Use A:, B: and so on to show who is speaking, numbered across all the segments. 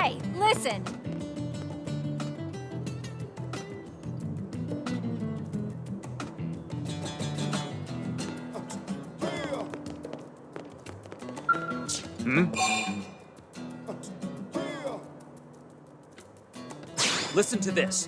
A: Hey, listen!
B: Listen to this.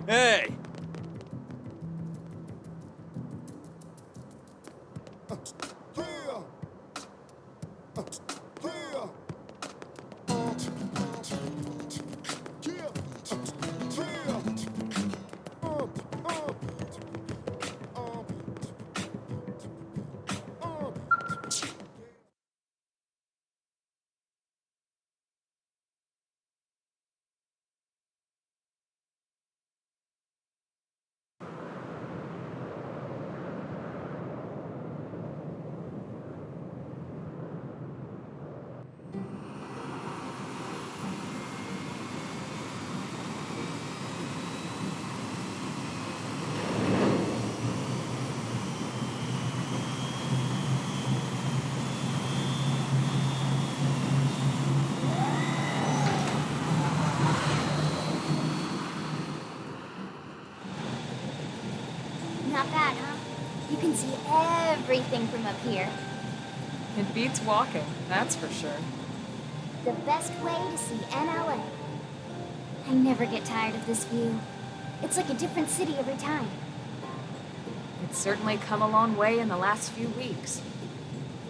B: Hey!
A: Not bad, huh? You can see everything from up here.
C: It beats walking, that's for sure.
A: The best way to see NLA. I never get tired of this view. It's like a different city every time.
C: It's certainly come a long way in the last few weeks.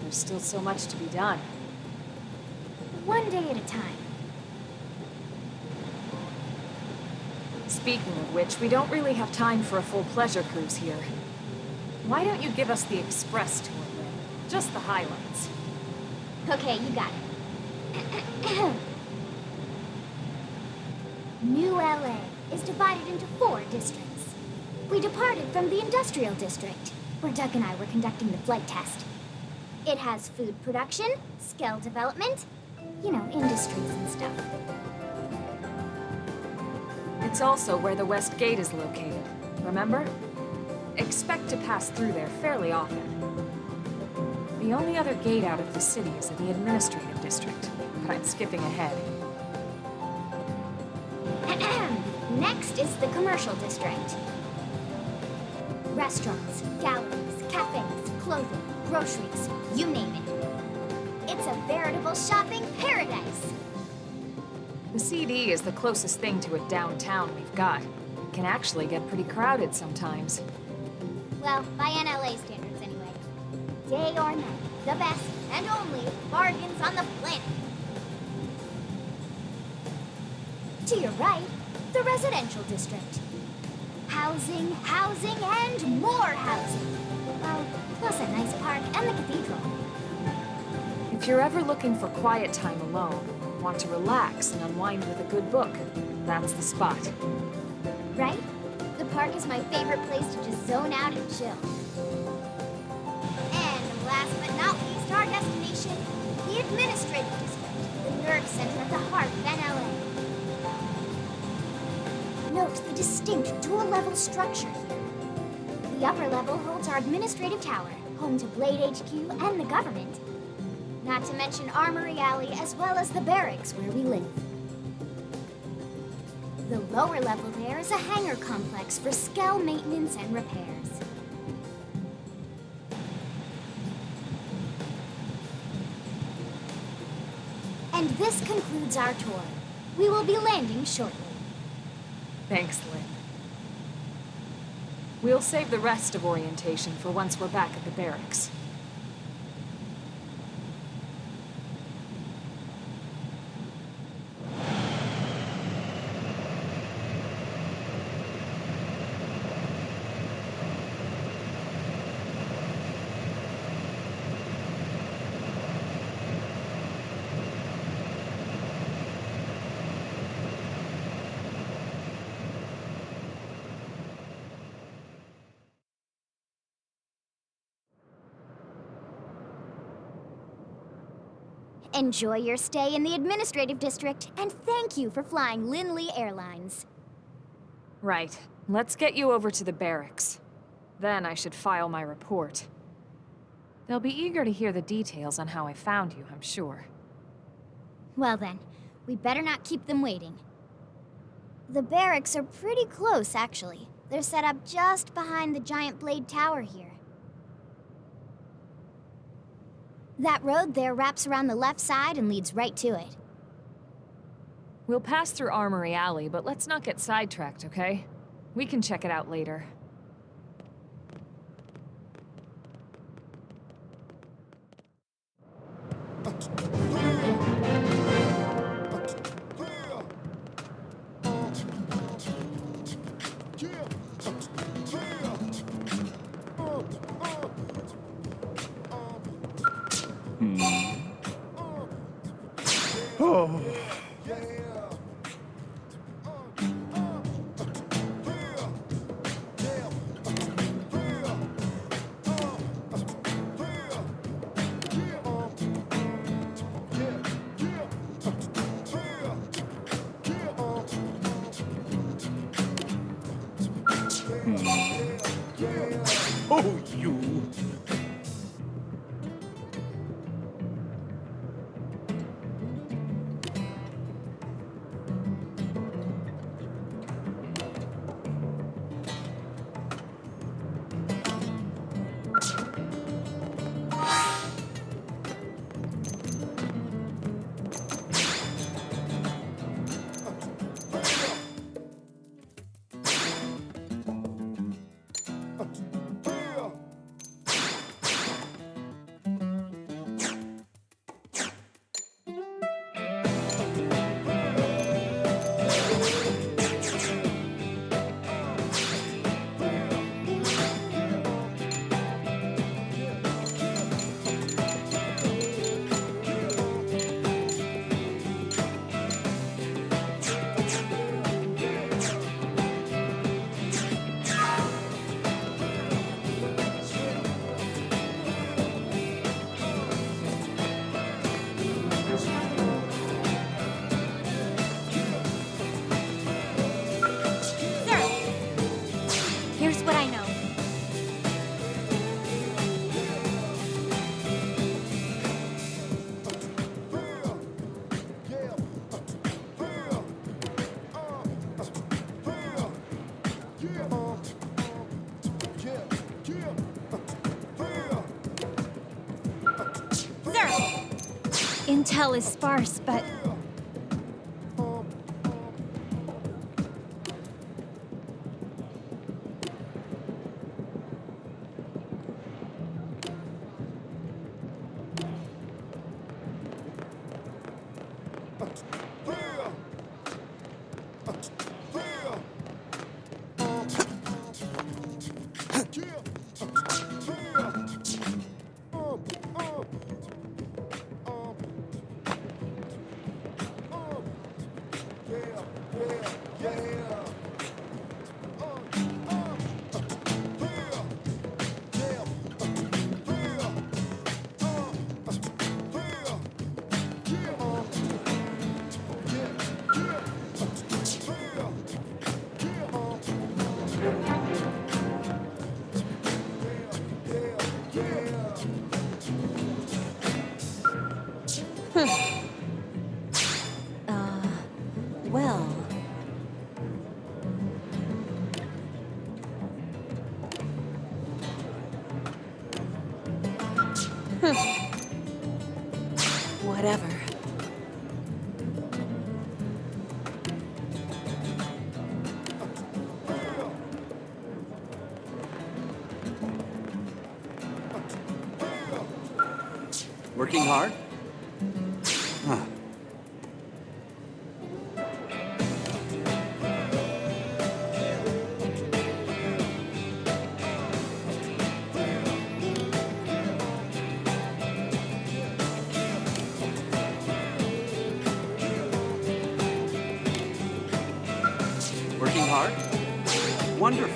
C: There's still so much to be done.
A: One day at a time.
C: Speaking of which, we don't really have time for a full pleasure cruise here. Why don't you give us the express tour then? Just the highlights.
A: Okay, you got it. New LA is divided into 4 districts. We departed from the industrial district, where Doug and I were conducting the flight test. It has food production, skill development, you know, industries and stuff.
C: It's also where the West Gate is located, remember? Expect to pass through there fairly often. The only other gate out of the city is in the administrative district, but I'm skipping ahead.
A: Next is the commercial district. Restaurants, galleries, cafes, clothing, groceries, you name it. It's a veritable shopping paradise.
C: The CD is the closest thing to a downtown we've got. It can actually get pretty crowded sometimes.
A: Well, by NLA standards anyway. Day or night, the best and only bargains on the planet. To your right, the residential district. Housing, housing, and more housing. Well, plus a nice park and the cathedral.
C: If you're ever looking for quiet time alone, want to relax and unwind with a good book, that's the spot.
A: Right? The park is my favorite place to just zone out and chill. And last but not least, our destination, the administrative district, the nerve center at the heart of NLA. Note the distinct dual-level structure here. The upper level holds our administrative tower, home to Blade HQ and the government. Not to mention Armory Alley, as well as the barracks where we live. The lower level there is a hangar complex for Skell maintenance and repairs. And this concludes our tour. We will be landing shortly.
C: Thanks, Lynn. We'll save the rest of orientation for once we're back at the barracks.
A: Enjoy your stay in the administrative district, and thank you for flying Linley Airlines.
C: Right. Let's get you over to the barracks. Then I should file my report. They'll be eager to hear the details on how I found you, I'm sure.
A: Well then, we better not keep them waiting. The barracks are pretty close, actually. They're set up just behind the giant blade tower here. That road there wraps around the left side and leads right to it.
C: We'll pass through Armory Alley, but let's not get sidetracked, okay? We can check it out later.
D: Oh. Oh, you.
A: Here's what I know. Intel is sparse, but...
E: Well,
B: Working hard? Huh. Working hard? Wonderful.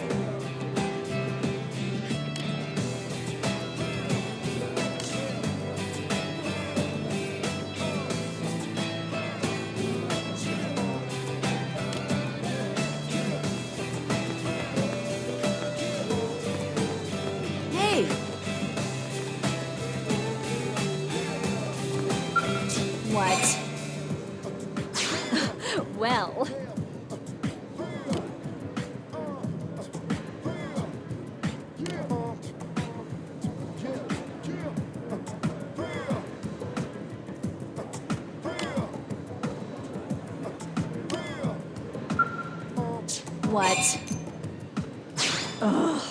C: Hey!
A: What? Well. What? Ugh.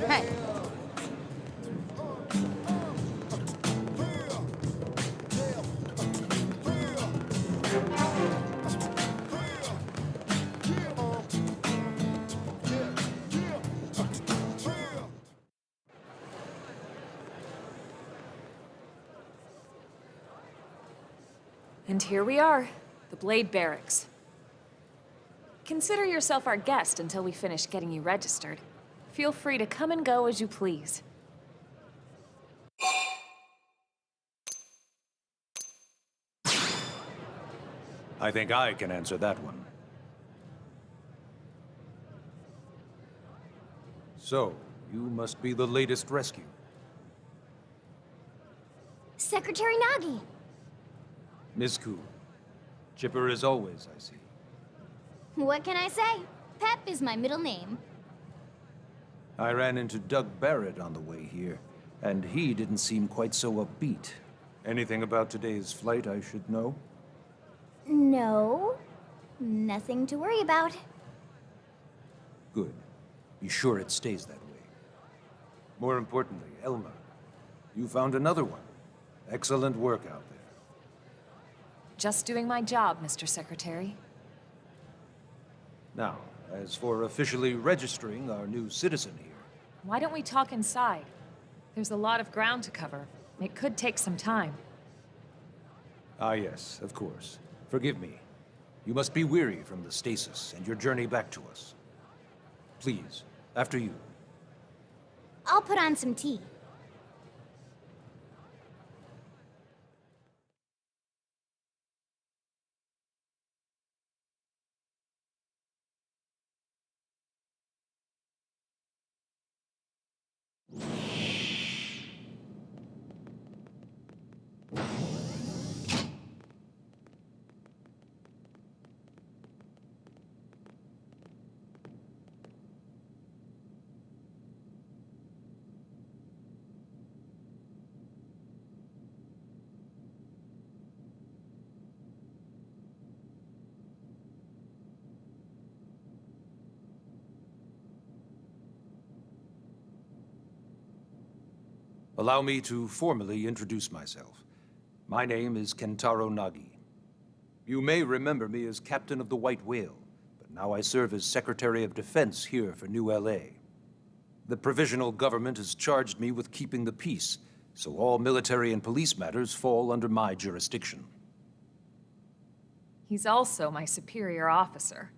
A: Hey.
C: And here we are, the Blade Barracks. Consider yourself our guest until we finish getting you registered. Feel free to come and go as you please.
D: I think I can answer that one. So, you must be the latest rescue.
A: Secretary Nagi.
D: Ms. Koo. Chipper as always, I see.
A: What can I say? Pep is my middle name.
D: I ran into Doug Barrett on the way here, and he didn't seem quite so upbeat. Anything about today's flight I should know?
A: No. Nothing to worry about.
D: Good. Be sure it stays that way. More importantly, Elma, you found another one. Excellent work out there.
C: Just doing my job, Mr. Secretary.
D: Now, as for officially registering our new citizen here,
C: Why don't we talk inside? There's a lot of ground to cover. It could take some time.
D: ah yes, of course. Forgive me. You must be weary from the stasis and your journey back to us. Please, after you.
A: I'll put on some tea.
D: Allow me to formally introduce myself. My name is Kentaro Nagi. You may remember me as Captain of the White Whale, but now I serve as Secretary of Defense here for New LA. The provisional government has charged me with keeping the peace, so all military and police matters fall under my jurisdiction.
C: He's also my superior officer.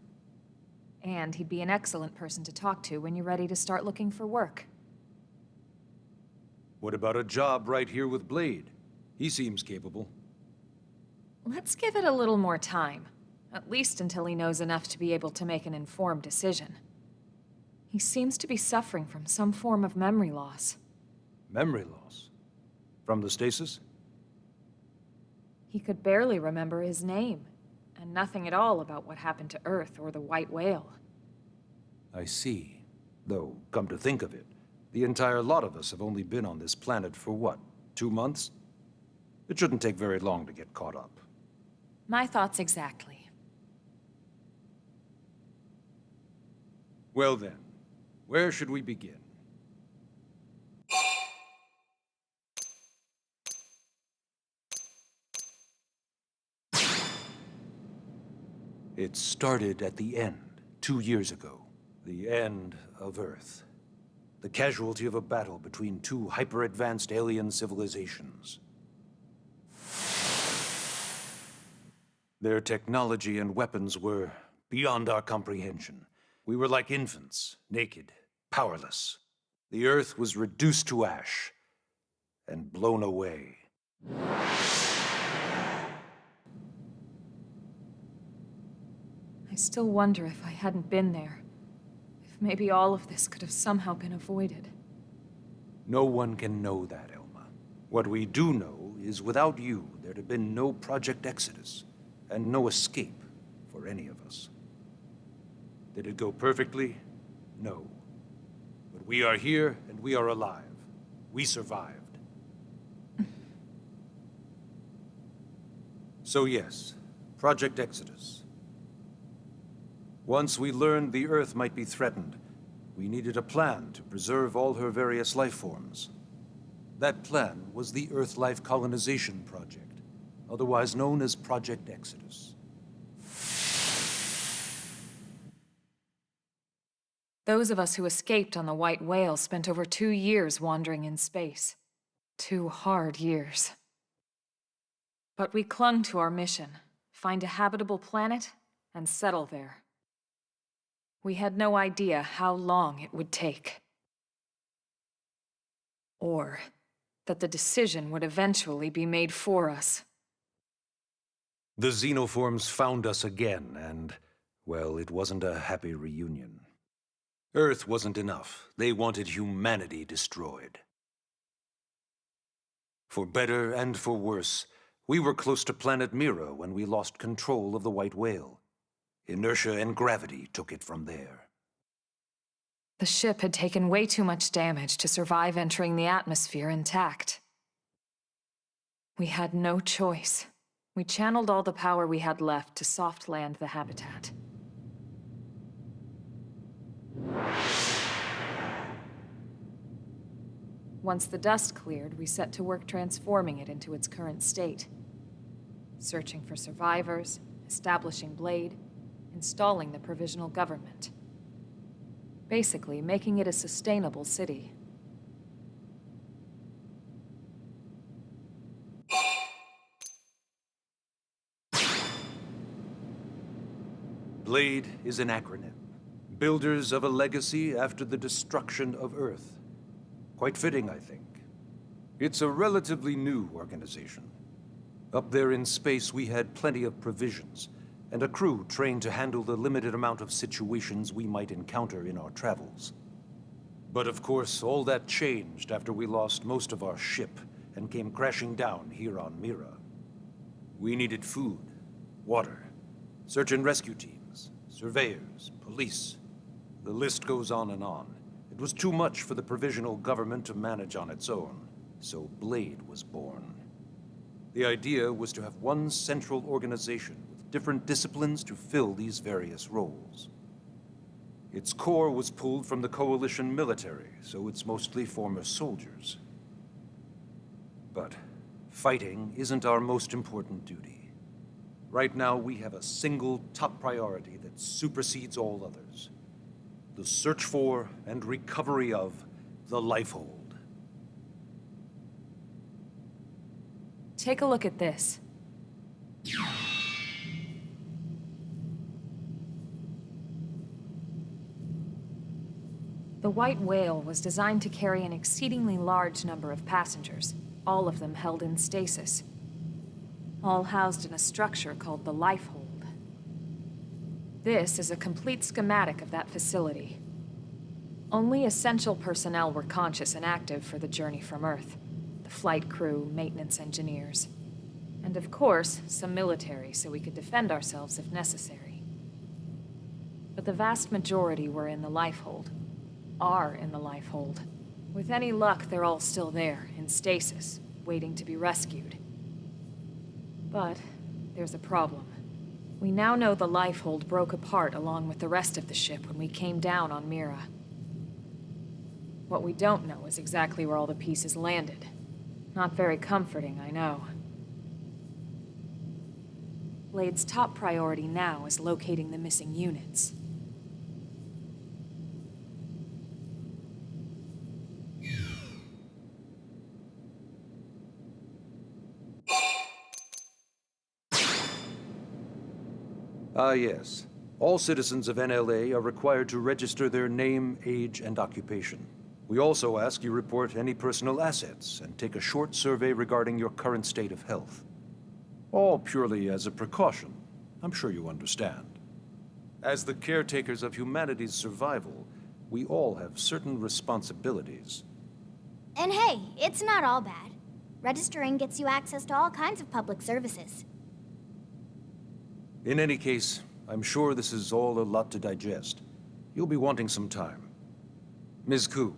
C: And he'd be an excellent person to talk to when you're ready to start looking for work.
D: What about a job right here with Blade? He seems capable.
C: Let's give it a little more time. At least until he knows enough to be able to make an informed decision. He seems to be suffering from some form of memory loss.
D: Memory loss? From the stasis?
C: He could barely remember his name, and nothing at all about what happened to Earth or the White Whale.
D: I see. Though, come to think of it, the entire lot of us have only been on this planet for what, 2 months? It shouldn't take very long to get caught up.
C: My thoughts exactly.
D: Well then, where should we begin? It started at the end, 2 years ago. The end of Earth. The casualty of a battle between two hyper-advanced alien civilizations. Their technology and weapons were beyond our comprehension. We were like infants, naked, powerless. The Earth was reduced to ash and blown away.
C: I still wonder if I hadn't been there. If maybe all of this could have somehow been avoided.
D: No one can know that, Elma. What we do know is without you, there'd have been no Project Exodus, and no escape for any of us. Did it go perfectly? No. But we are here, and we are alive. We survived. So yes, Project Exodus. Once we learned the Earth might be threatened, we needed a plan to preserve all her various life forms. That plan was the Earth Life Colonization Project, otherwise known as Project Exodus.
C: Those of us who escaped on the White Whale spent over 2 years wandering in space. 2 hard years. But we clung to our mission, find a habitable planet and settle there. We had no idea how long it would take. Or that the decision would eventually be made for us.
D: The xenoforms found us again, and, well, it wasn't a happy reunion. Earth wasn't enough. They wanted humanity destroyed. For better and for worse, we were close to planet Mira when we lost control of the White Whale. Inertia and gravity took it from there.
C: The ship had taken way too much damage to survive entering the atmosphere intact. We had no choice. We channeled all the power we had left to soft land the habitat. Once the dust cleared, we set to work transforming it into its current state. Searching for survivors, establishing Blade, installing the provisional government. Basically, making it a sustainable city.
D: Blade is an acronym. Builders of a legacy after the destruction of Earth. Quite fitting, I think. It's a relatively new organization. Up there in space, we had plenty of provisions, and a crew trained to handle the limited amount of situations we might encounter in our travels. But of course, all that changed after we lost most of our ship and came crashing down here on Mira. We needed food, water, search and rescue teams, surveyors, police. The list goes on and on. It was too much for the provisional government to manage on its own, so Blade was born. The idea was to have one central organization with different disciplines to fill these various roles. Its core was pulled from the Coalition military, so it's mostly former soldiers. But fighting isn't our most important duty. Right now, we have a single top priority that supersedes all others. The search for and recovery of the Lifehold.
C: Take a look at this. The White Whale was designed to carry an exceedingly large number of passengers, all of them held in stasis. All housed in a structure called the Lifehold. This is a complete schematic of that facility. Only essential personnel were conscious and active for the journey from Earth. The flight crew, maintenance engineers. And of course, some military so we could defend ourselves if necessary. But the vast majority were in the lifehold. Are in the lifehold. With any luck, they're all still there, in stasis, waiting to be rescued. But there's a problem. We now know the lifehold broke apart along with the rest of the ship when we came down on Mira. What we don't know is exactly where all the pieces landed. Not very comforting, I know. Blade's top priority now is locating the missing units.
D: Yes. All citizens of NLA are required to register their name, age, and occupation. We also ask you report any personal assets and take a short survey regarding your current state of health. All purely as a precaution. I'm sure you understand. As the caretakers of humanity's survival, we all have certain responsibilities.
A: And hey, it's not all bad. Registering gets you access to all kinds of public services.
D: In any case, I'm sure this is all a lot to digest. You'll be wanting some time. Ms. Ku,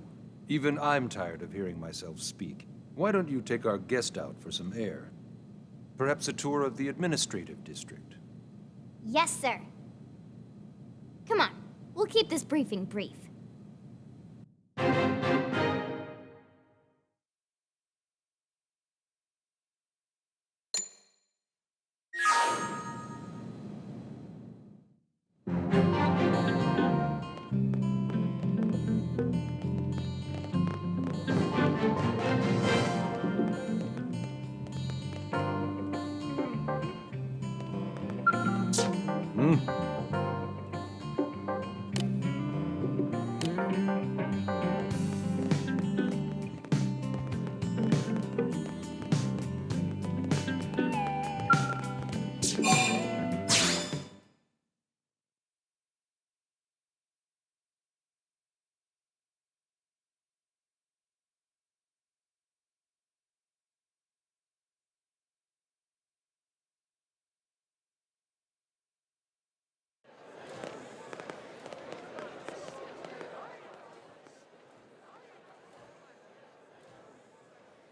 D: even I'm tired of hearing myself speak. Why don't you take our guest out for some air? Perhaps a tour of the administrative district.
A: Yes, sir. Come on, we'll keep this briefing brief.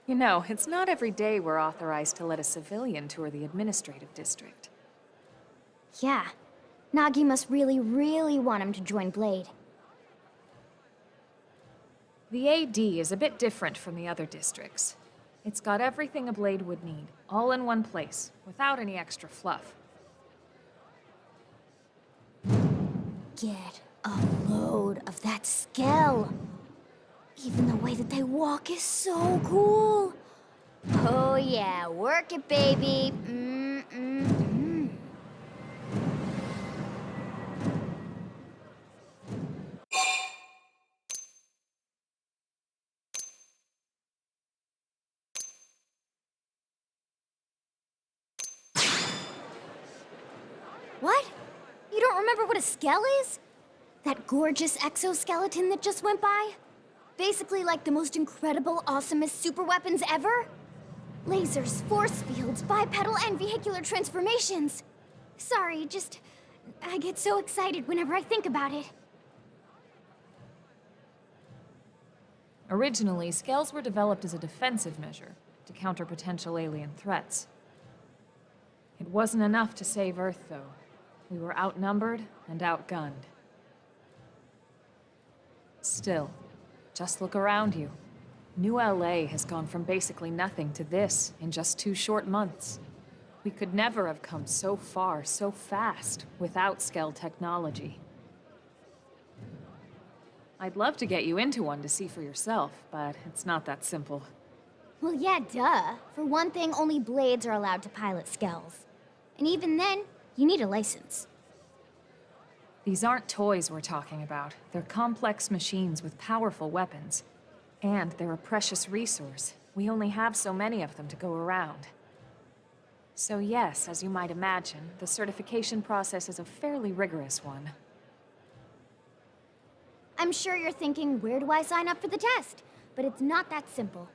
C: You know, it's not every day we're authorized to let a civilian tour the administrative district.
A: Yeah. Nagi must really, really want him to join Blade.
C: The AD is a bit different from the other districts. It's got everything a Blade would need, all in one place, without any extra fluff.
A: Get a load of that Skell. Even the way that they walk is so cool. Oh yeah, work it, baby. What? You don't remember what a Skell is? That gorgeous exoskeleton that just went by? Basically like the most incredible, awesomest super weapons ever? Lasers, force fields, bipedal and vehicular transformations. Sorry, I get so excited whenever I think about it.
C: Originally, Skells were developed as a defensive measure to counter potential alien threats. It wasn't enough to save Earth, though. We were outnumbered and outgunned. Still, just look around you. New LA has gone from basically nothing to this in just 2 short months. We could never have come so far, so fast, without Skell technology. I'd love to get you into one to see for yourself, but it's not that simple.
A: Well, yeah, duh. For one thing, only Blades are allowed to pilot Skells. And even then, you need a license.
C: These aren't toys we're talking about. They're complex machines with powerful weapons. And they're a precious resource. We only have so many of them to go around. So yes, as you might imagine, the certification process is a fairly rigorous one.
A: I'm sure you're thinking, where do I sign up for the test? But it's not that simple.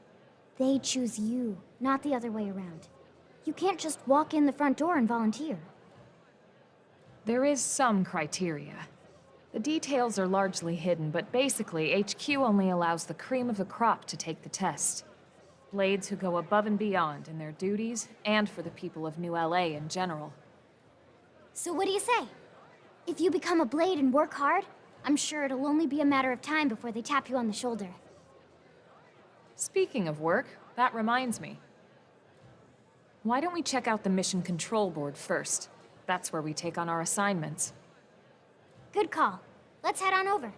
A: They choose you, not the other way around. You can't just walk in the front door and volunteer.
C: There is some criteria. The details are largely hidden, but basically, HQ only allows the cream of the crop to take the test. Blades who go above and beyond in their duties, and for the people of New LA in general.
A: So what do you say? If you become a Blade and work hard, I'm sure it'll only be a matter of time before they tap you on the shoulder.
C: Speaking of work, that reminds me. Why don't we check out the Mission Control Board first? That's where we take on our assignments.
A: Good call. Let's head on over.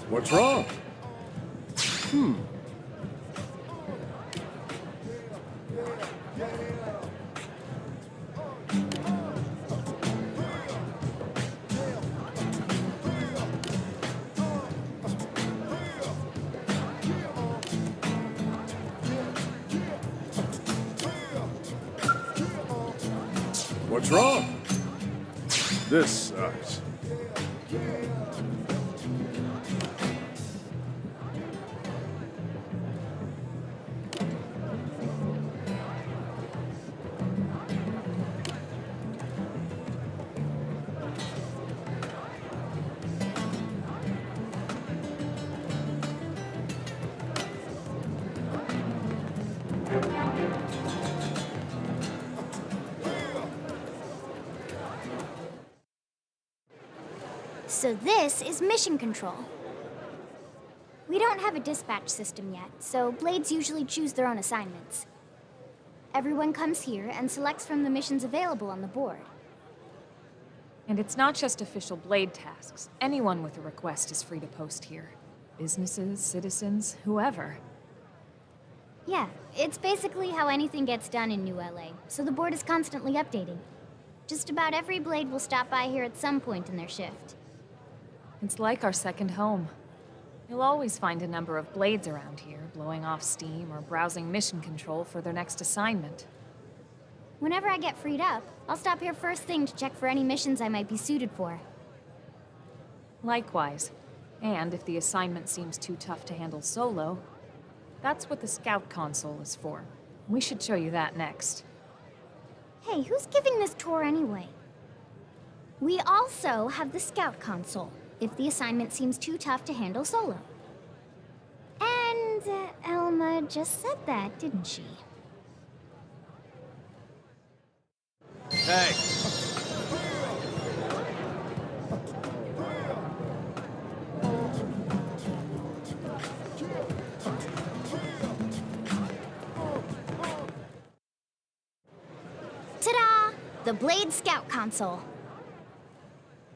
E: What's wrong? What's wrong? This sucks.
A: So this is Mission Control. We don't have a dispatch system yet, so Blades usually choose their own assignments. Everyone comes here and selects from the missions available on the board.
C: And it's not just official Blade tasks. Anyone with a request is free to post here. Businesses, citizens, whoever.
A: Yeah, it's basically how anything gets done in New LA, so the board is constantly updating. Just about every Blade will stop by here at some point in their shift.
C: It's like our second home. You'll always find a number of Blades around here, blowing off steam or browsing mission control for their next assignment.
A: Whenever I get freed up, I'll stop here first thing to check for any missions I might be suited for.
C: Likewise. And if the assignment seems too tough to handle solo, that's what the Scout Console is for. We should show you that next.
A: Hey, who's giving this tour anyway? We also have the Scout Console, if the assignment seems too tough to handle solo. And Elma just said that, didn't she?
B: Hey!
A: Ta-da! The Blade Scout Console.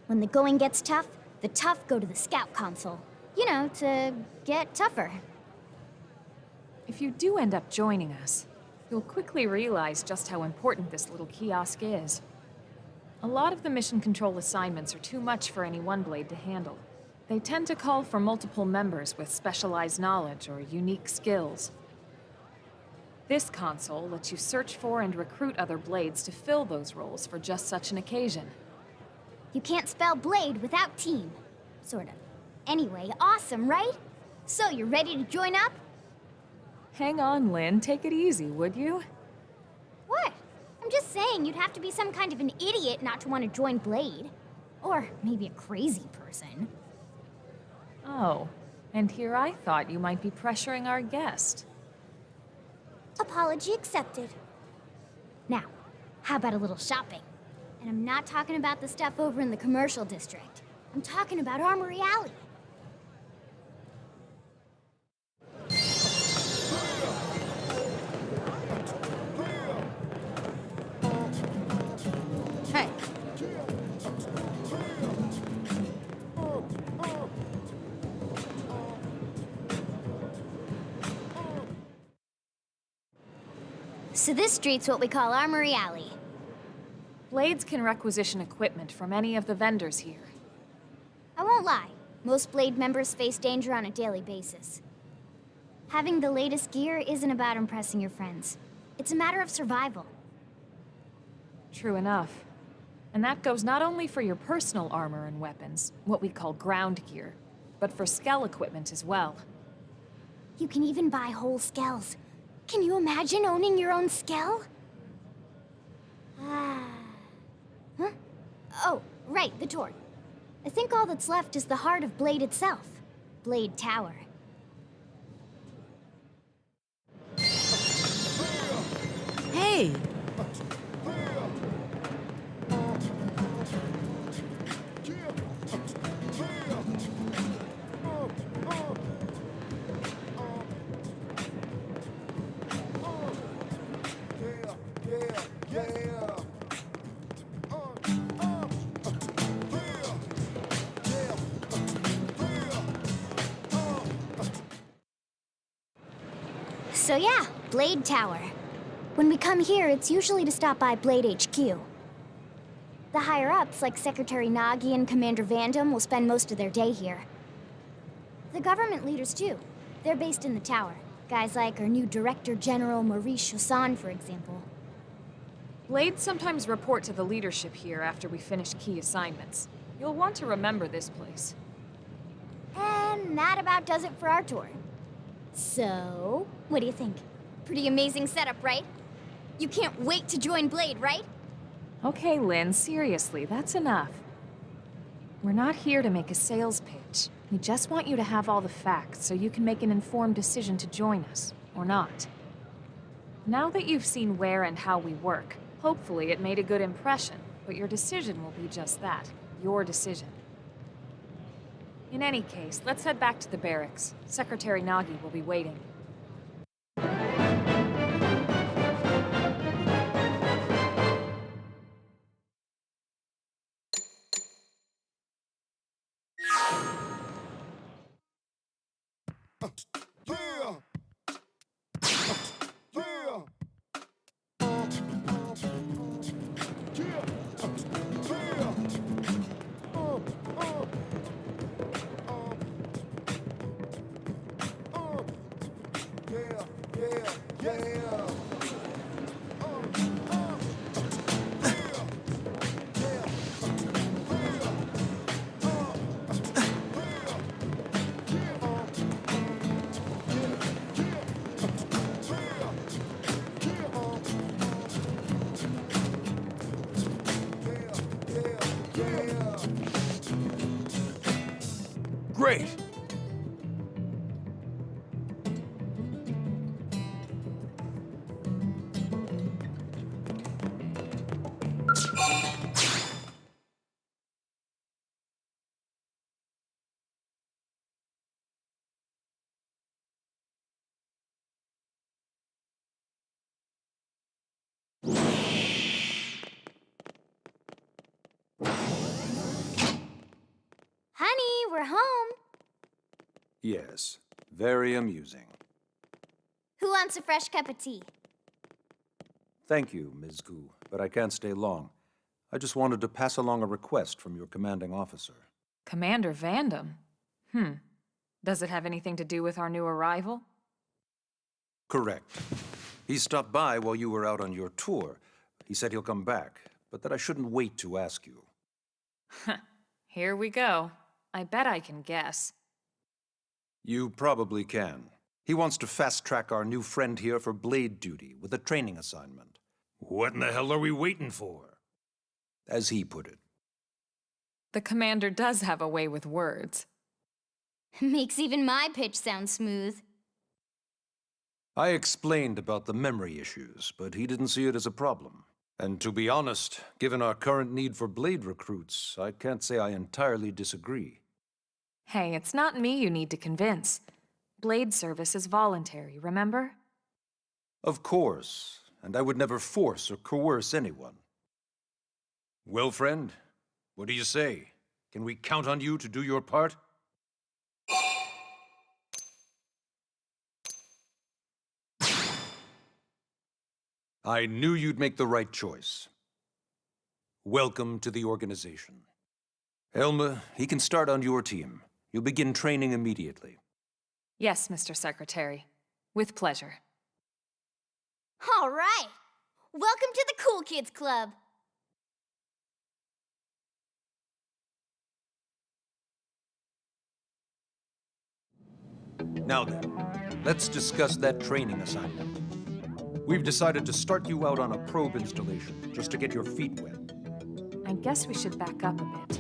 A: When the going gets tough, the tough go to the Scout Console. You know, to get tougher.
C: If you do end up joining us, you'll quickly realize just how important this little kiosk is. A lot of the mission control assignments are too much for any one Blade to handle. They tend to call for multiple members with specialized knowledge or unique skills. This console lets you search for and recruit other Blades to fill those roles for just such an occasion.
A: You can't spell Blade without team. Sort of. Anyway, awesome, right? So, you ready to join up?
C: Hang on, Lynn. Take it easy, would you?
A: What? I'm just saying you'd have to be some kind of an idiot not to want to join Blade. Or maybe a crazy person.
C: Oh, and here I thought you might be pressuring our guest.
A: Apology accepted. Now, how about a little shopping? And I'm not talking about the stuff over in the commercial district. I'm talking about Armory Alley.
B: Hey!
A: So this street's what we call Armory Alley.
C: Blades can requisition equipment from any of the vendors here.
A: I won't lie, most Blade members face danger on a daily basis. Having the latest gear isn't about impressing your friends. It's a matter of survival.
C: True enough. And that goes not only for your personal armor and weapons, what we call ground gear, but for skell equipment as well.
A: You can even buy whole skells. Can you imagine owning your own skell? Huh? Oh, right, the door. I think all that's left is the heart of Blade itself. Blade Tower.
F: Hey!
A: So yeah, Blade Tower. When we come here, it's usually to stop by Blade HQ. The higher-ups, like Secretary Nagi and Commander Vandam, will spend most of their day here. The government leaders, too. They're based in the tower. Guys like our new Director General Maurice Chassan, for example.
C: Blades sometimes report to the leadership here after we finish key assignments. You'll want to remember this place.
A: And that about does it for our tour. So, what do you think? Pretty amazing setup, right? You can't wait to join Blade, right?
C: Okay, Lynn, seriously, that's enough. We're not here to make a sales pitch. We just want you to have all the facts so you can make an informed decision to join us, or not. Now that you've seen where and how we work, hopefully it made a good impression, but your decision will be just that, your decision. In any case, let's head back to the barracks. Secretary Nagi will be waiting.
D: Great!
A: Honey, we're home.
D: Yes, very amusing.
A: Who wants a fresh cup of tea?
D: Thank you, Ms. Gu, but I can't stay long. I just wanted to pass along a request from your commanding officer.
C: Commander Vandam? Does it have anything to do with our new arrival?
D: Correct. He stopped by while you were out on your tour. He said he'll come back, but that I shouldn't wait to ask you.
C: Here we go. I bet I can guess.
D: You probably can. He wants to fast-track our new friend here for blade duty with a training assignment. What in the hell are we waiting for? As he put it.
C: The commander does have a way with words.
A: Makes even my pitch sound smooth.
D: I explained about the memory issues, but he didn't see it as a problem. And to be honest, given our current need for blade recruits, I can't say I entirely disagree.
C: Hey, it's not me you need to convince. Blade service is voluntary, remember?
D: Of course, and I would never force or coerce anyone. Well, friend, what do you say? Can we count on you to do your part? I knew you'd make the right choice. Welcome to the organization. Elma, he can start on your team. You'll begin training immediately.
C: Yes, Mr. Secretary. With pleasure.
A: All right. Welcome to the Cool Kids Club.
D: Now then, let's discuss that training assignment. We've decided to start you out on a probe installation, just to get your feet wet.
C: I guess we should back up a bit.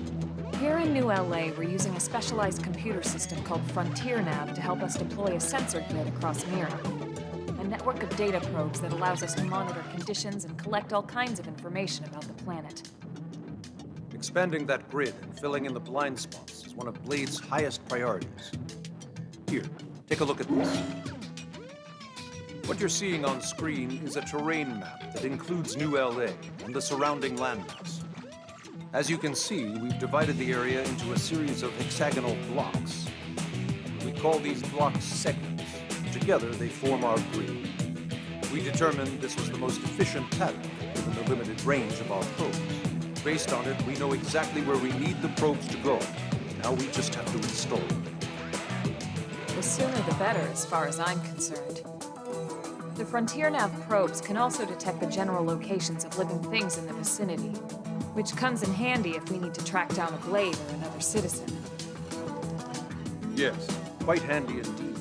C: Here in New LA, we're using a specialized computer system called Frontier Nav to help us deploy a sensor grid across Mira. A network of data probes that allows us to monitor conditions and collect all kinds of information about the planet.
D: Expanding that grid and filling in the blind spots is one of Blade's highest priorities. Here, take a look at this. What you're seeing on screen is a terrain map that includes New LA and the surrounding landmass. As you can see, we've divided the area into a series of hexagonal blocks. We call these blocks segments. Together, they form our grid. We determined this was the most efficient pattern, given the limited range of our probes. Based on it, we know exactly where we need the probes to go. Now we just have to install them.
C: The sooner the better, as far as I'm concerned. The Frontier Nav probes can also detect the general locations of living things in the vicinity, which comes in handy if we need to track down a Blade or another citizen.
D: Yes, quite handy indeed.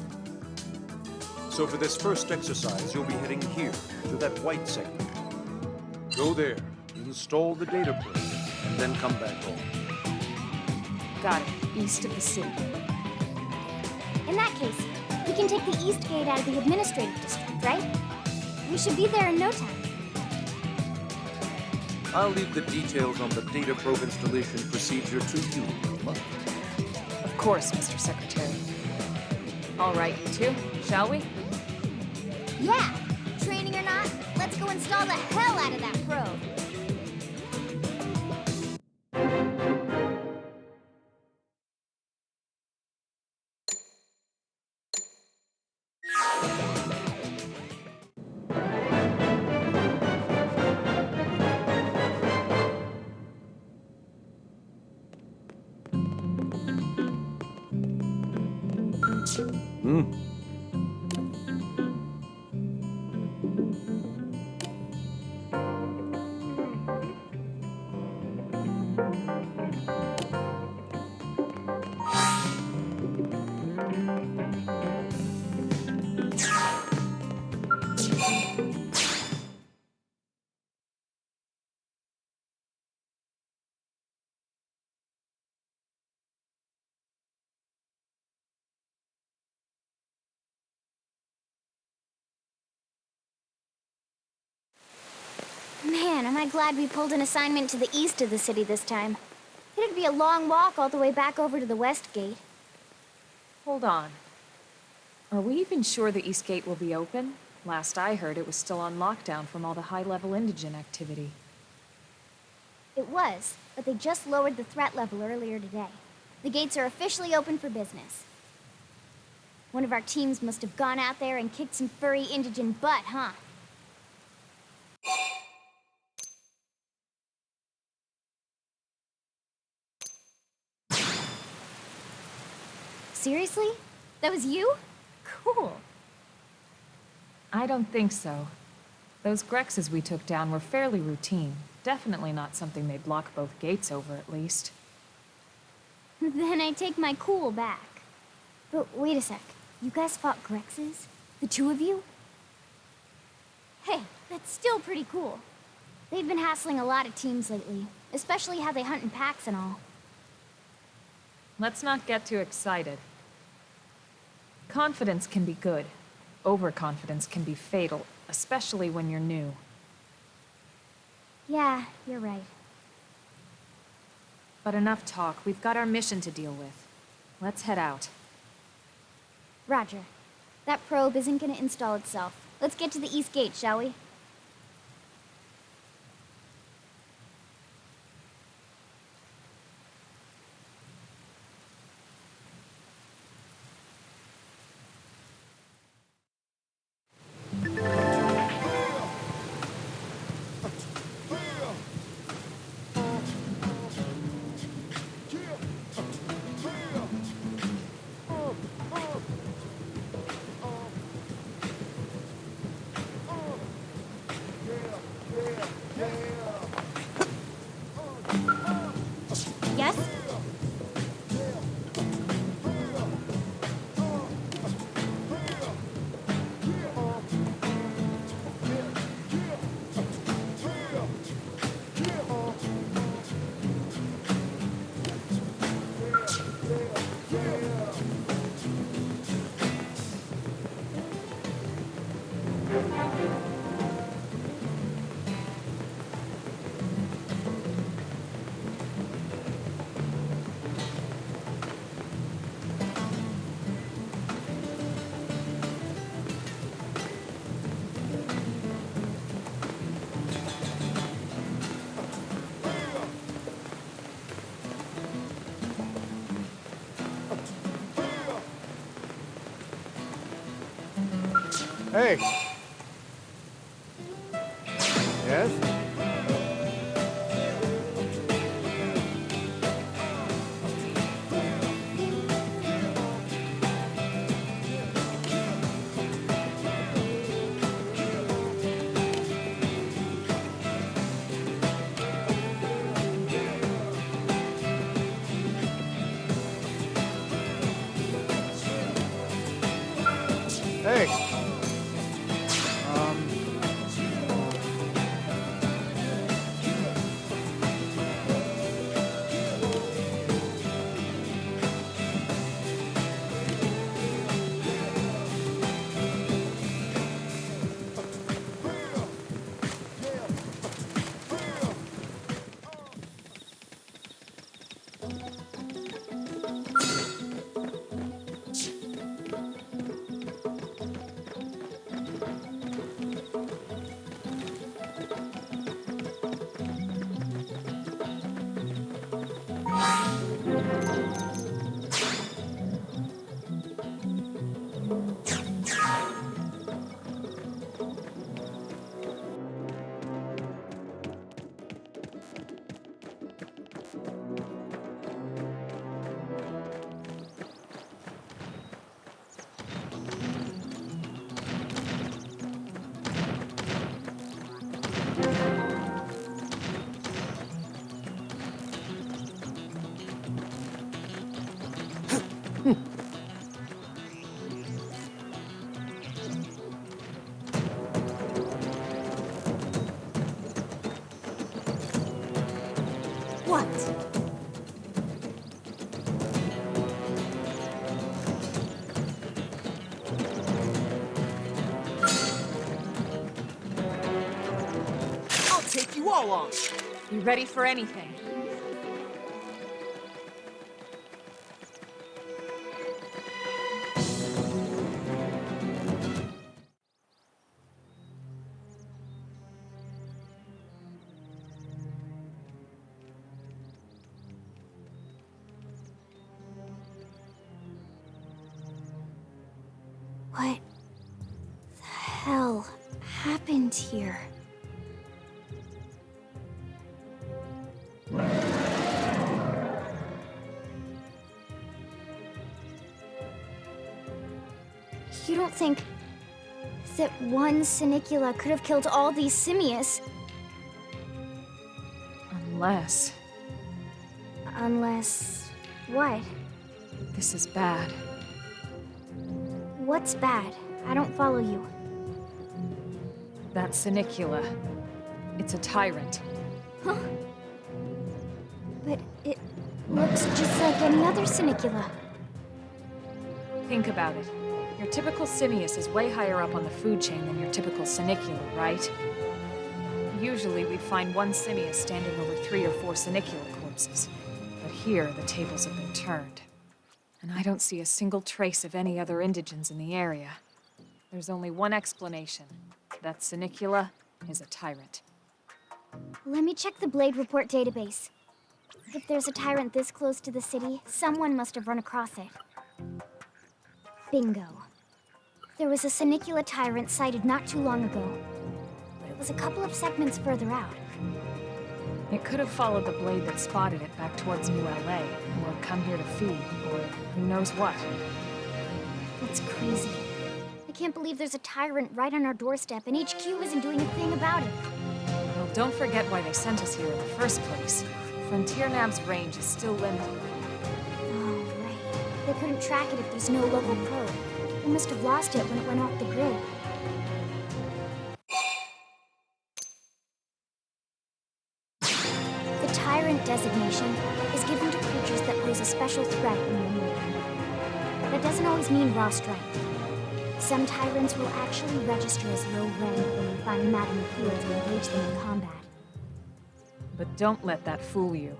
D: So for this first exercise, you'll be heading here, to that white segment. Go there, install the data probe, and then come back home.
C: Got it. East of the city.
A: In that case, we can take the East Gate out of the administrative district, right? We should be there in no time.
D: I'll leave the details on the data probe installation procedure to you, Wilma.
C: Of course, Mr. Secretary. All right, you two, shall we?
A: Yeah! Training or not, let's go install the hell out of that probe! Man, am I glad we pulled an assignment to the east of the city this time. It'd be a long walk all the way back over to the West Gate.
C: Hold on. Are we even sure the East Gate will be open? Last I heard, it was still on lockdown from all the high-level indigent activity.
A: It was, but they just lowered the threat level earlier today. The gates are officially open for business. One of our teams must have gone out there and kicked some furry indigent butt, huh? Seriously? That was you? Cool.
C: I don't think so. Those Grexes we took down were fairly routine. Definitely not something they'd block both gates over, at least.
A: Then I take my cool back. But wait a sec. You guys fought Grexes? The two of you? Hey, that's still pretty cool. They've been hassling a lot of teams lately, especially how they hunt in packs and all.
C: Let's not get too excited. Confidence can be good. Overconfidence can be fatal, especially when you're new.
A: Yeah, you're right.
C: But enough talk. We've got our mission to deal with. Let's head out.
A: Roger. That probe isn't gonna install itself. Let's get to the East Gate, shall we?
G: Hey. Yes? Hey.
A: What?
H: I'll take you all on!
C: You ready for anything?
A: What the hell happened here? You don't think that one Sinicula could have killed all these simius?
C: Unless...
A: Unless... what?
C: this is bad.
A: What's bad? I don't follow you.
C: That Sinicula. It's a Tyrant.
A: Huh? But it looks just like any other Sinicula.
C: Think about it. Your typical simius is way higher up on the food chain than your typical Sinicula, right? Usually we'd find one simius standing over 3 or 4 Sinicula corpses. But here, the tables have been turned. And I don't see a single trace of any other indigents in the area. There's only one explanation. That Sinicula is a Tyrant.
A: Let me check the Blade Report database. If there's a Tyrant this close to the city, someone must have run across it. Bingo. There was a Sinicula Tyrant sighted not too long ago, but it was a couple of segments further out.
C: It could have followed the blade that spotted it back towards New LA, or come here to feed, or who knows what.
A: That's crazy. I can't believe there's a Tyrant right on our doorstep, and HQ isn't doing a thing about it.
C: Well, don't forget why they sent us here in the first place. Frontier Nav's range is still limited.
A: Oh, right. They couldn't track it if there's no local probe. They must have lost it when it went off the grid. The Tyrant designation is given to creatures that pose a special threat in your near. That doesn't always mean raw strength. Some Tyrants will actually register as low rank when you find them out in the field and engage them in combat.
C: But don't let that fool you.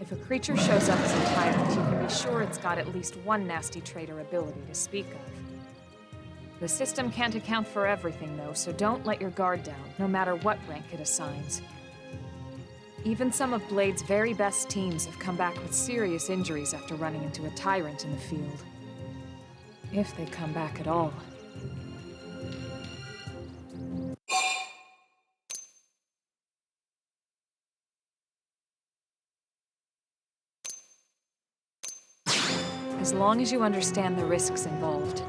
C: If a creature shows up as a Tyrant, you can be sure it's got at least one nasty trait or ability to speak of. The system can't account for everything, though, so don't let your guard down, no matter what rank it assigns. Even some of Blade's very best teams have come back with serious injuries after running into a Tyrant in the field. If they come back at all. as long as you understand the risks involved.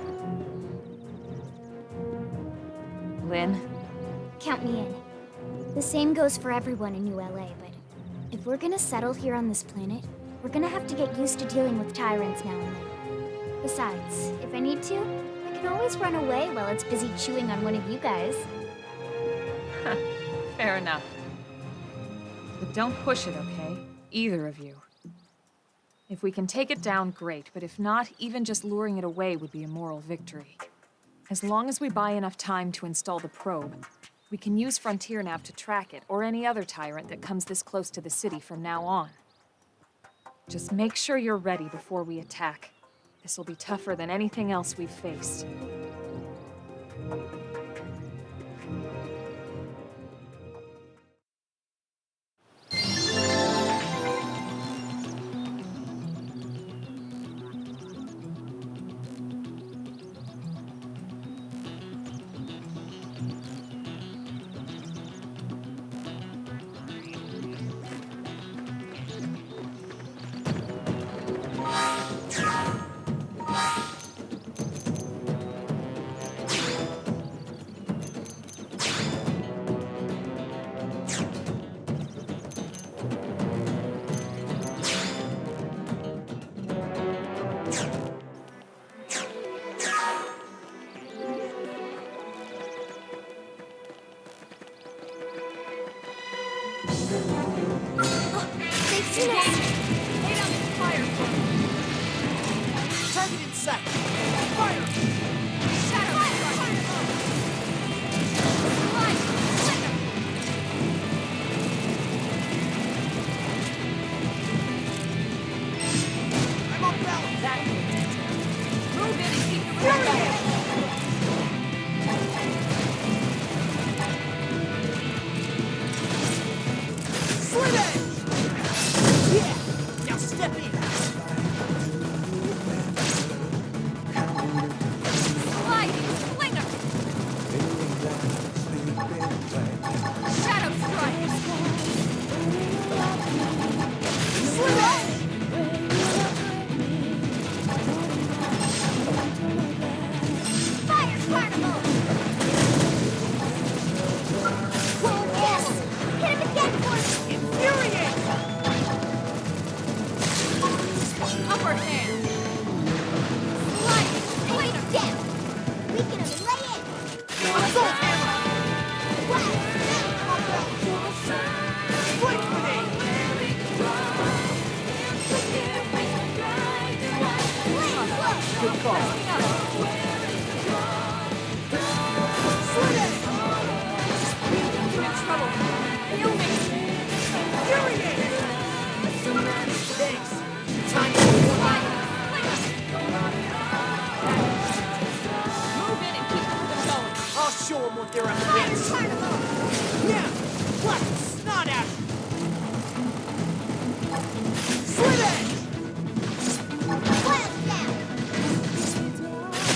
C: Lynn?
A: Count me in. The same goes for everyone in New LA, but if we're gonna settle here on this planet, we're gonna have to get used to dealing with tyrants now and then. Besides, if I need to, I can always run away while it's busy chewing on one of you guys.
C: Fair enough. But don't push it, okay? Either of you. If we can take it down, great, but if not, even just luring it away would be a moral victory. As long as we buy enough time to install the probe, we can use Frontier Nav to track it, or any other tyrant that comes this close to the city from now on. Just make sure you're ready before we attack. This will be tougher than anything else we've faced.
H: Target in sight! Fire! I'm on balance! That move in and keep the red going! Slit edge! Yeah! Now step in! Show them what they're up against. Yeah! Blast the snot out! Slit edge! Blast down!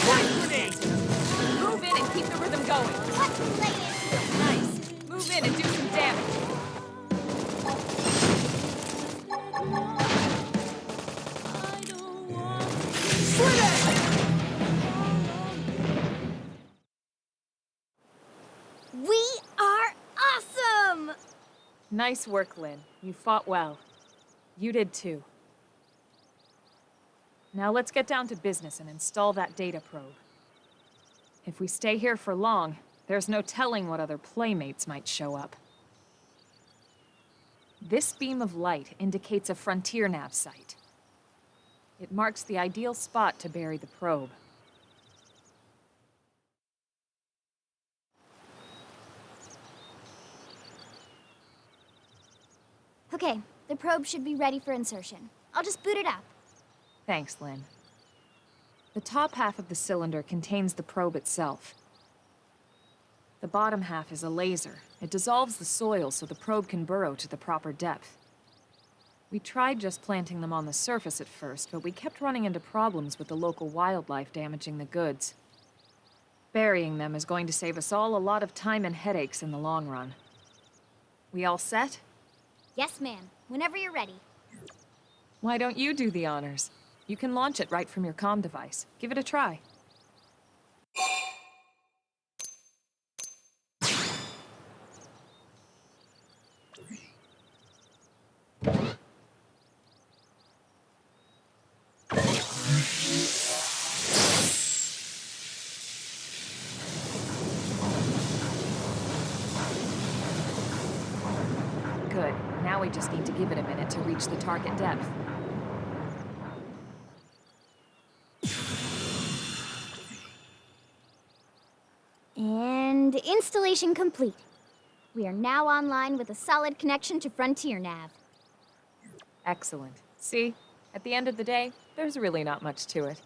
H: Point grenade!
C: Move in and keep the rhythm going.
A: Let's lay it.
C: Nice. Move in and do some damage.
H: Slit edge!
A: We are awesome!
C: Nice work, Lynn. You fought well. You did too. Now let's get down to business and install that data probe. If we stay here for long, there's no telling what other playmates might show up. This beam of light indicates a Frontier Nav site. It marks the ideal spot to bury the probe.
A: Okay, the probe should be ready for insertion. I'll just boot it up.
C: Thanks, Lynn. The top half of the cylinder contains the probe itself. The bottom half is a laser. It dissolves the soil so the probe can burrow to the proper depth. We tried just planting them on the surface at first, but we kept running into problems with the local wildlife damaging the goods. Burying them is going to save us all a lot of time and headaches in the long run. We all set?
A: Yes, ma'am. Whenever you're ready.
C: Why don't you do the honors? You can launch it right from your comm device. Give it a try. Good. Now we just need to give it a minute to reach the target depth.
A: And installation complete. We are now online with a solid connection to Frontier Nav.
C: Excellent. See? At the end of the day, there's really not much to it.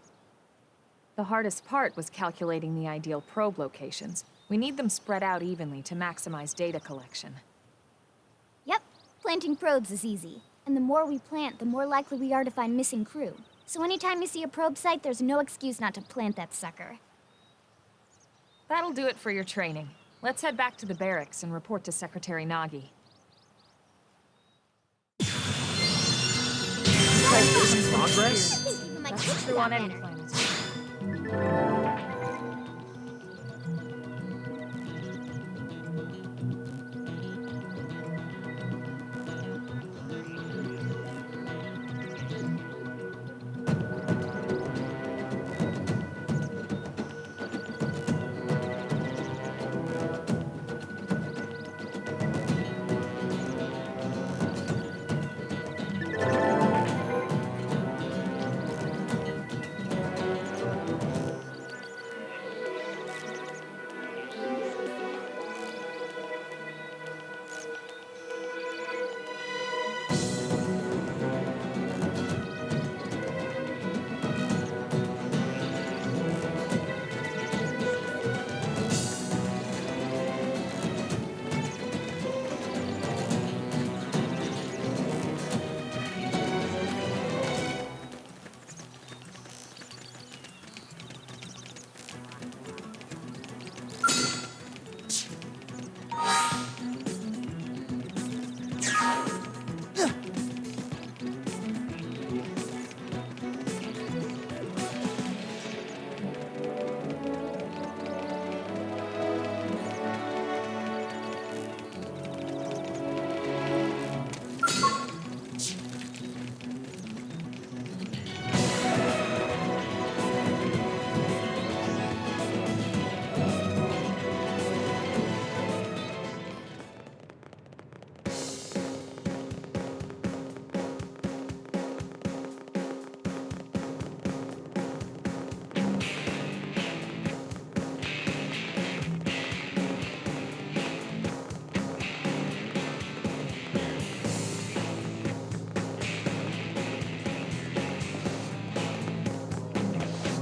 C: The hardest part was calculating the ideal probe locations. We need them spread out evenly to maximize data collection.
A: Yep, planting probes is easy. And the more we plant, the more likely we are to find missing crew. So anytime you see a probe site, there's no excuse not to plant that sucker.
C: That'll do it for your training. Let's head back to the barracks and report to Secretary Nagi.
E: Progress?
A: I think even my
C: That's
A: kids
C: true
A: got
C: on any
A: better.
C: planet.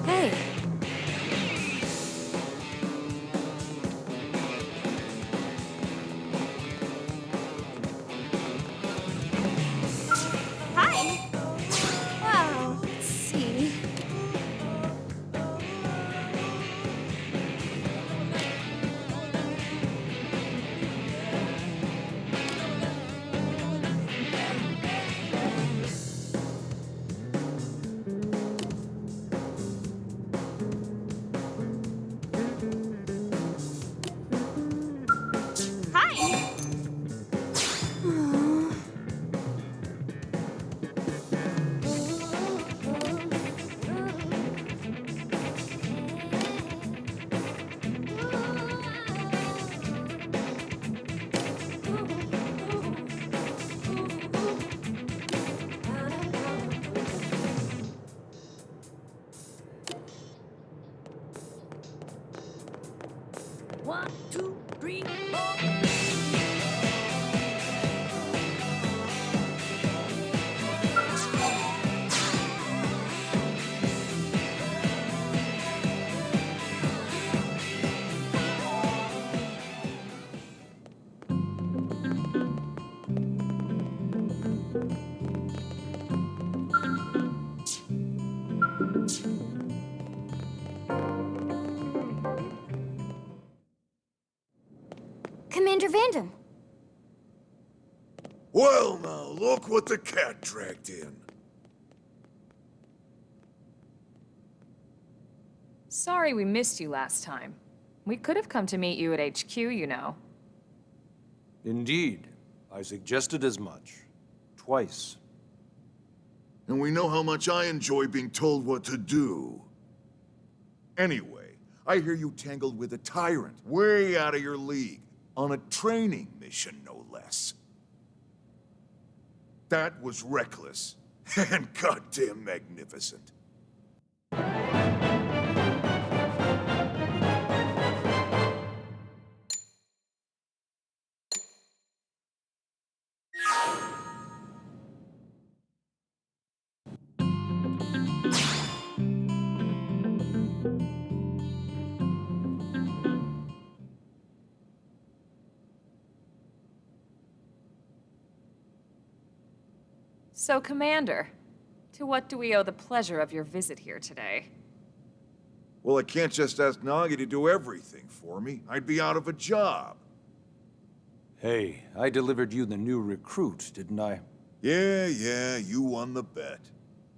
A: Hey, hi. Wow, let's see. Hi.
H: One, two, three, four.
A: Commander Vandam.
E: Well, now, look what the cat dragged in.
C: Sorry we missed you last time. We could have come to meet you at HQ, you know.
D: Indeed. I suggested as much. Twice.
I: And we know how much I enjoy being told what to do. Anyway, I hear you tangled with a Tyrant, way out of your league, on a training mission, no less. That was reckless, and goddamn magnificent.
C: So, Commander, to what do we owe the pleasure of your visit here today?
I: Well, I can't just ask Nagi to do everything for me. I'd be out of a job.
D: Hey, I delivered you the new recruit, didn't I?
I: Yeah, you won the bet.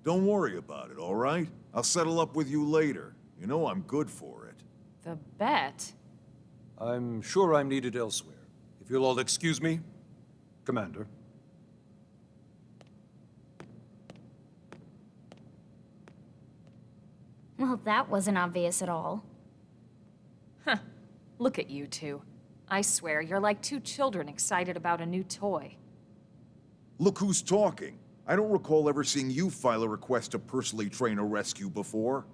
I: Don't worry about it, all right? I'll settle up with you later. You know I'm good for it.
C: The bet?
D: I'm sure I'm needed elsewhere. If you'll all excuse me, Commander.
A: Well, that wasn't obvious at all.
C: Huh. Look at you two. I swear, you're like two children excited about a new toy.
I: Look who's talking. I don't recall ever seeing you file a request to personally train a rescue before.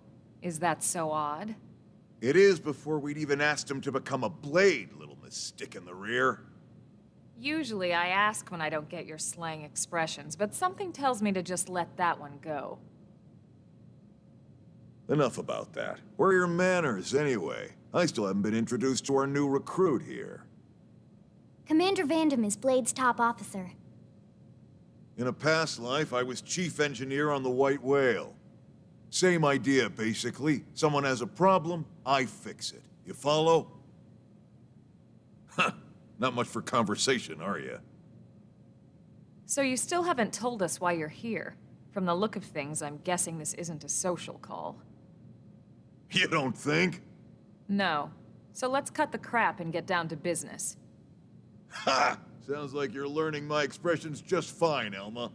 C: Is that so odd?
I: It is before we'd even asked him to become a blade, little miss stick in the rear.
C: Usually I ask when I don't get your slang expressions, but something tells me to just let that one go.
I: Enough about that. Where are your manners, anyway? I still haven't been introduced to our new recruit here.
A: Commander Vandam is Blade's top officer.
I: In a past life, I was chief engineer on the White Whale. Same idea, basically. Someone has a problem, I fix it. You follow? Huh. Not much for conversation, are you?
C: So you still haven't told us why you're here. From the look of things, I'm guessing this isn't a social call.
I: You don't think?
C: No. So let's cut the crap and get down to business.
I: Ha! Sounds like you're learning my expressions just fine, Elma.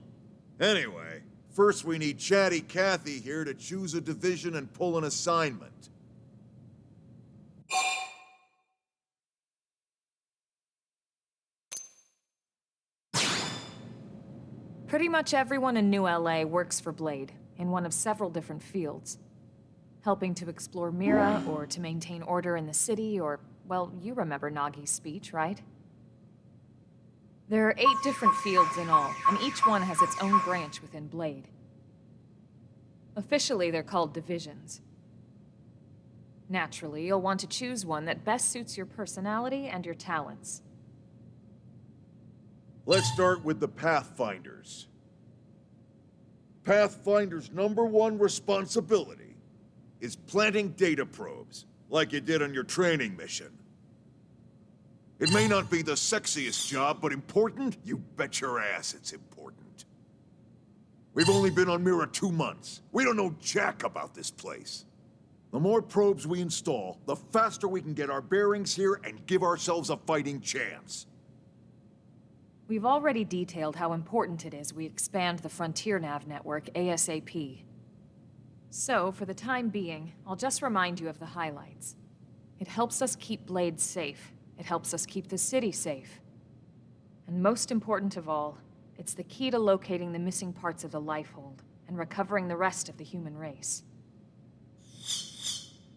I: Anyway, first we need Chatty Cathy here to choose a division and pull an assignment.
C: Pretty much everyone in New LA works for Blade, in one of several different fields. Helping to explore Mira, or to maintain order in the city, or, well, you remember Nagi's speech, right? There are 8 different fields in all, and each one has its own branch within Blade. Officially, they're called divisions. Naturally, you'll want to choose one that best suits your personality and your talents.
I: Let's start with the Pathfinders. Pathfinder's #1 responsibility is planting data probes, like you did on your training mission. It may not be the sexiest job, but important? You bet your ass it's important. We've only been on Mira 2 months. We don't know jack about this place. The more probes we install, the faster we can get our bearings here and give ourselves a fighting chance.
C: We've already detailed how important it is we expand the Frontier Nav network ASAP. So, for the time being, I'll just remind you of the highlights. It helps us keep Blade safe. It helps us keep the city safe. And most important of all, it's the key to locating the missing parts of the Lifehold and recovering the rest of the human race.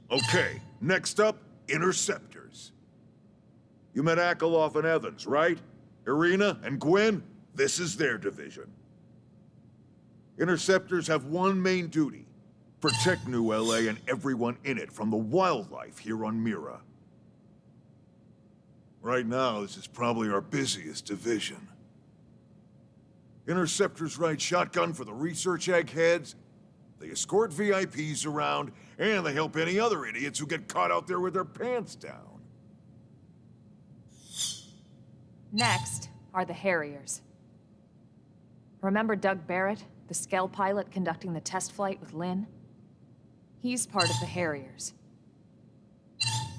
I: Okay, next up, Interceptors. You met Akeloff and Evans, right? Irina and Gwen, this is their division. Interceptors have one main duty: protect New LA and everyone in it from the wildlife here on Mira. Right now, this is probably our busiest division. Interceptors ride shotgun for the research eggheads, they escort VIPs around, and they help any other idiots who get caught out there with their pants down.
C: Next are the Harriers. Remember Doug Barrett, the Skell pilot conducting the test flight with Lynn? He's part of the Harriers,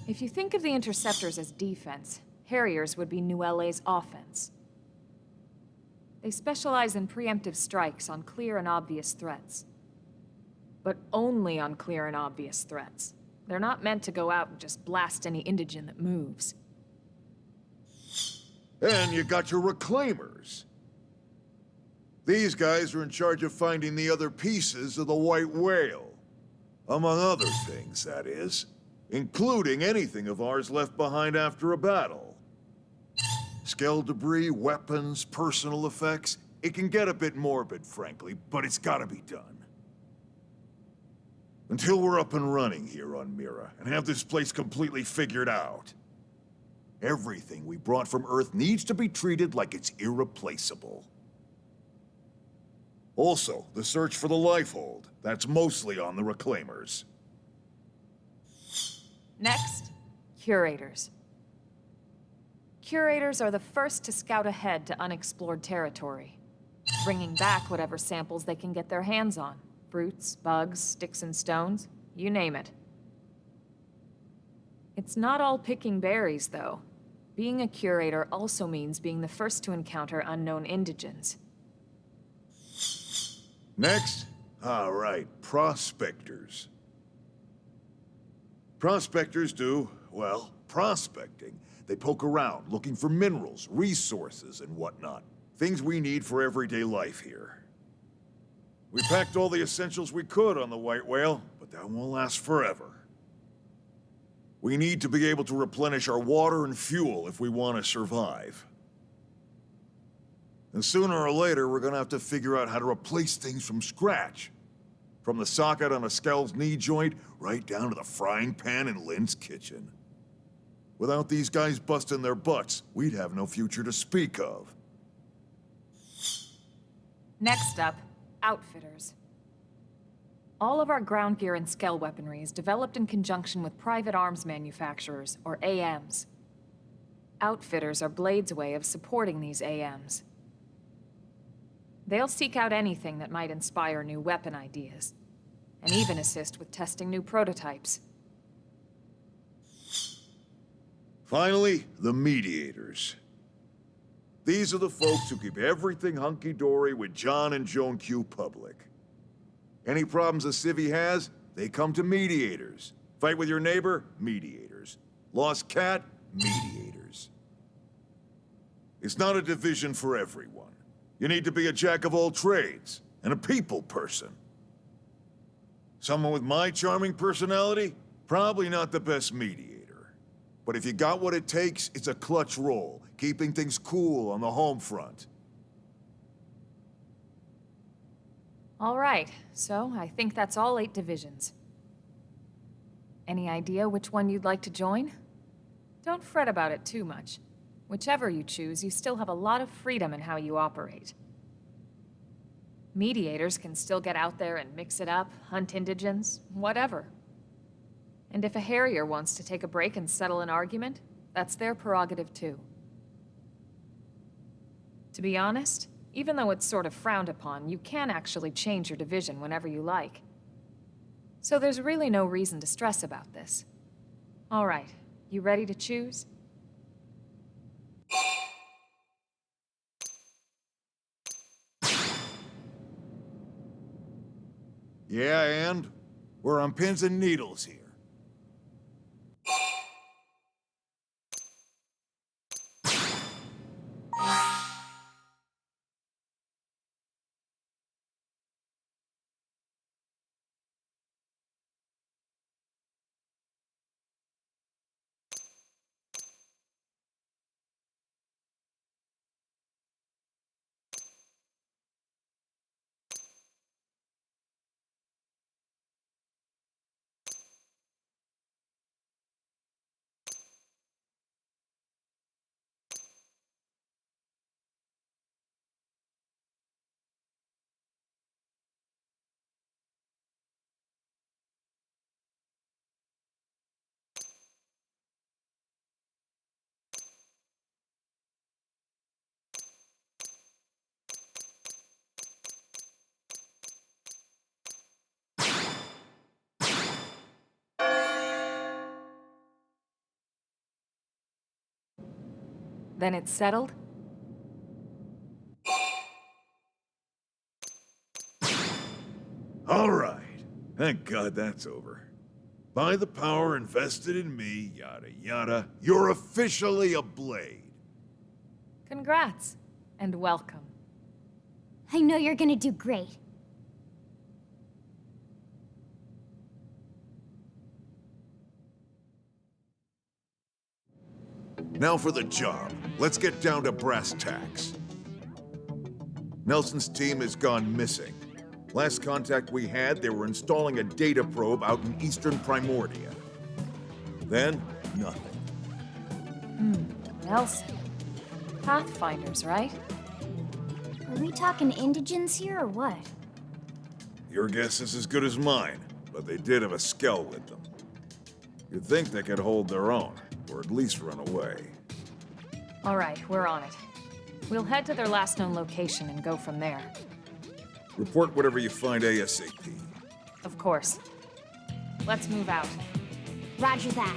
C: If you think of the Interceptors as defense, Harriers would be New LA's offense. They specialize in preemptive strikes on clear and obvious threats. But only on clear and obvious threats. They're not meant to go out and just blast any indigene that moves.
I: And you got your Reclaimers. These guys are in charge of finding the other pieces of the White Whale. Among other things, that is. Including anything of ours left behind after a battle. Skell debris, weapons, personal effects. It can get a bit morbid, frankly, but it's gotta be done. Until we're up and running here on Mira, and have this place completely figured out. Everything we brought from Earth needs to be treated like it's irreplaceable. Also, the search for the Lifehold. That's mostly on the Reclaimers.
C: Next, Curators. Curators are the first to scout ahead to unexplored territory, bringing back whatever samples they can get their hands on. Fruits, bugs, sticks and stones, you name it. It's not all picking berries, though. Being a curator also means being the first to encounter unknown indigens.
I: Next? All right, prospectors. Prospectors do, well, prospecting. They poke around, looking for minerals, resources, and whatnot. Things we need for everyday life here. We packed all the essentials we could on the White Whale, but that won't last forever. We need to be able to replenish our water and fuel if we want to survive. And sooner or later, we're gonna have to figure out how to replace things from scratch. From the socket on a Skell's knee joint, right down to the frying pan in Lynn's kitchen. Without these guys busting their butts, we'd have no future to speak of.
C: Next up, Outfitters. All of our ground gear and Skell weaponry is developed in conjunction with private arms manufacturers, or AMs. Outfitters are Blade's way of supporting these AMs. They'll seek out anything that might inspire new weapon ideas, and even assist with testing new prototypes.
I: Finally, the Mediators. These are the folks who keep everything hunky-dory with John and Joan Q public. Any problems a civvy has, they come to Mediators. Fight with your neighbor? Mediators. Lost cat? Mediators. It's not a division for everyone. You need to be a jack of all trades, and a people person. Someone with my charming personality? Probably not the best mediator. But if you got what it takes, it's a clutch role, keeping things cool on the home front.
C: All right, so I think that's all 8 divisions. Any idea which one you'd like to join? Don't fret about it too much. Whichever you choose, you still have a lot of freedom in how you operate. Mediators can still get out there and mix it up, hunt indigens, whatever. And if a Harrier wants to take a break and settle an argument, that's their prerogative too. To be honest, even though it's sort of frowned upon, you can actually change your division whenever you like. So there's really no reason to stress about this. All right, you ready to choose?
I: Yeah, and? We're on pins and needles here.
C: Then it's settled?
I: All right. Thank God that's over. By the power invested in me, yada yada, you're officially a Blade.
C: Congrats, and welcome.
A: I know you're gonna do great.
I: Now for the job. Let's get down to brass tacks. Nelson's team has gone missing. Last contact we had, they were installing a data probe out in eastern Primordia. Then, nothing.
C: Nelson. Pathfinders, right?
A: Are we talking indigents here or what?
I: Your guess is as good as mine, but they did have a skell with them. You'd think they could hold their own, or at least run away.
C: All right, we're on it. We'll head to their last known location and go from there.
I: Report whatever you find ASAP.
C: Of course. Let's move out.
A: Roger that.